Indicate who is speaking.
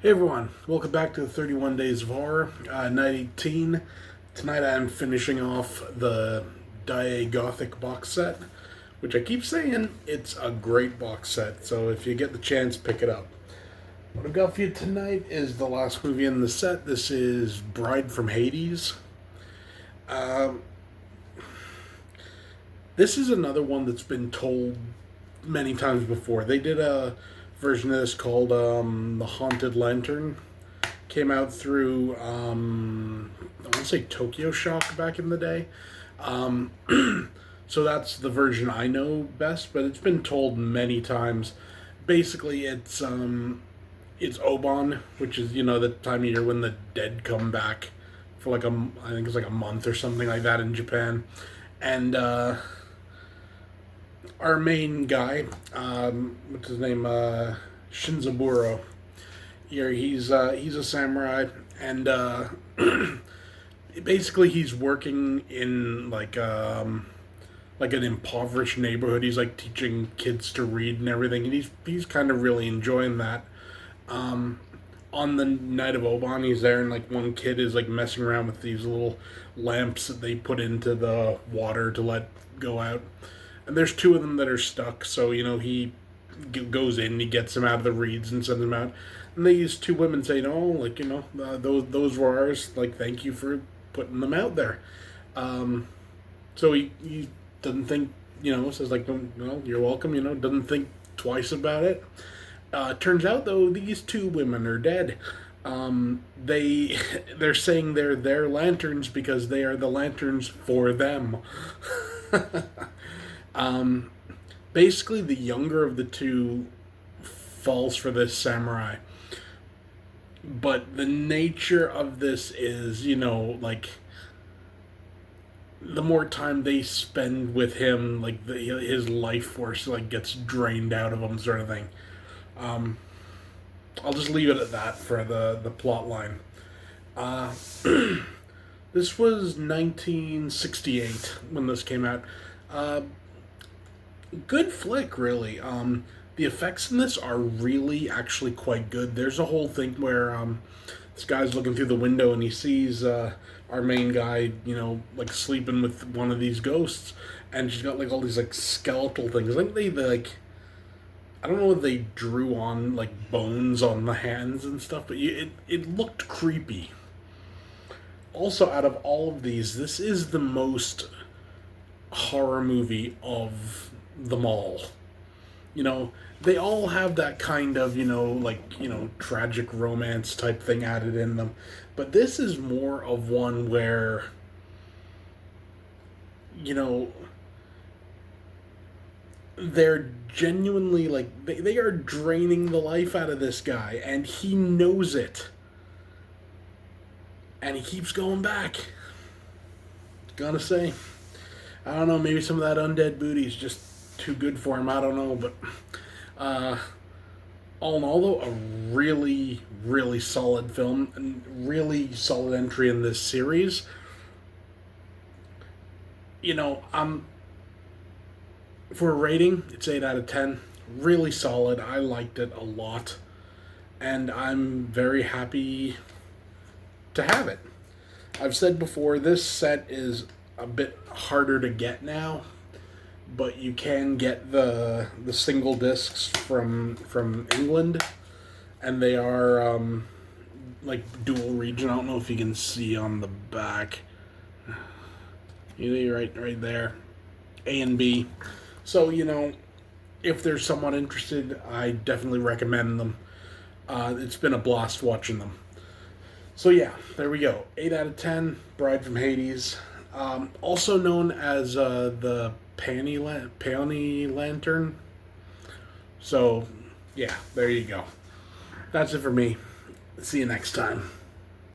Speaker 1: Hey everyone, welcome back to the 31 Days of Horror, night 18. Tonight I'm finishing off the Dai Gothic box set, which I keep saying it's a great box set, so if you get the chance, pick it up. What I've got for you tonight is the last movie in the set. This is Bride from Hades. Um, this is another one that's been told many times before. They did a version of this called The Haunted Lantern. Came out through, I want to say Tokyo Shock back in the day. Um, so that's the version I know best, but it's been told many times. Basically, it's Obon, which is the time of year when the dead come back for I think it's like a month or something like that in Japan, and our main guy, what's his name, Shinzaburo. Here he's a samurai, and basically he's working in like an impoverished neighborhood. He's like teaching kids to read and everything, and he's kind of really enjoying that. Um, on the night of Oban, he's there, and like one kid is like messing around with these little lamps that they put into the water to let go out, and there's two of them that are stuck. So he goes in, he gets them out of the reeds and sends them out. And these two women say, "No, like those were ours. Like thank you for putting them out there." Um, so he doesn't think, says like, "No, you're welcome." Doesn't think twice about it. Turns out though, these two women are dead. They they're saying they're their lanterns because they are the lanterns for them. um, Basically, the younger of the two falls for this samurai, but the nature of this is, like the more time they spend with him, like his life force like gets drained out of him, sort of thing. Um, I'll just leave it at that for the plot line. Uh, this was 1968 when this came out. Uh, Good flick, really. The effects in this are really actually quite good. There's a whole thing where this guy's looking through the window and he sees our main guy, like sleeping with one of these ghosts, and she's got like all these like skeletal things. I think they like, I don't know if they drew on like bones on the hands and stuff, but it looked creepy. Also, out of all of these, this is the most horror movie of them all. You know, they all have that kind of, tragic romance type thing added in them. But this is more of one where, you know, they're genuinely like, they are draining the life out of this guy, and he knows it. And he keeps going back. Gotta say. I don't know, maybe some of that undead booty is just too good for him. I don't know, but uh, all in all, though, a really, really solid film and really solid entry in this series. For a rating, it's 8 out of 10. Really solid. I liked it a lot, and I'm very happy to have it. I've said before, this set is a bit harder to get now, but you can get the single discs from England, and they are like dual region. I don't know if you can see on the back. You're right there, A and B. So if there's someone interested, I definitely recommend them. It's been a blast watching them. So yeah, there we go. 8 out of 10. Bride from Hades, also known as the Peony Lantern. So yeah, there you go. That's it for me. See you next time.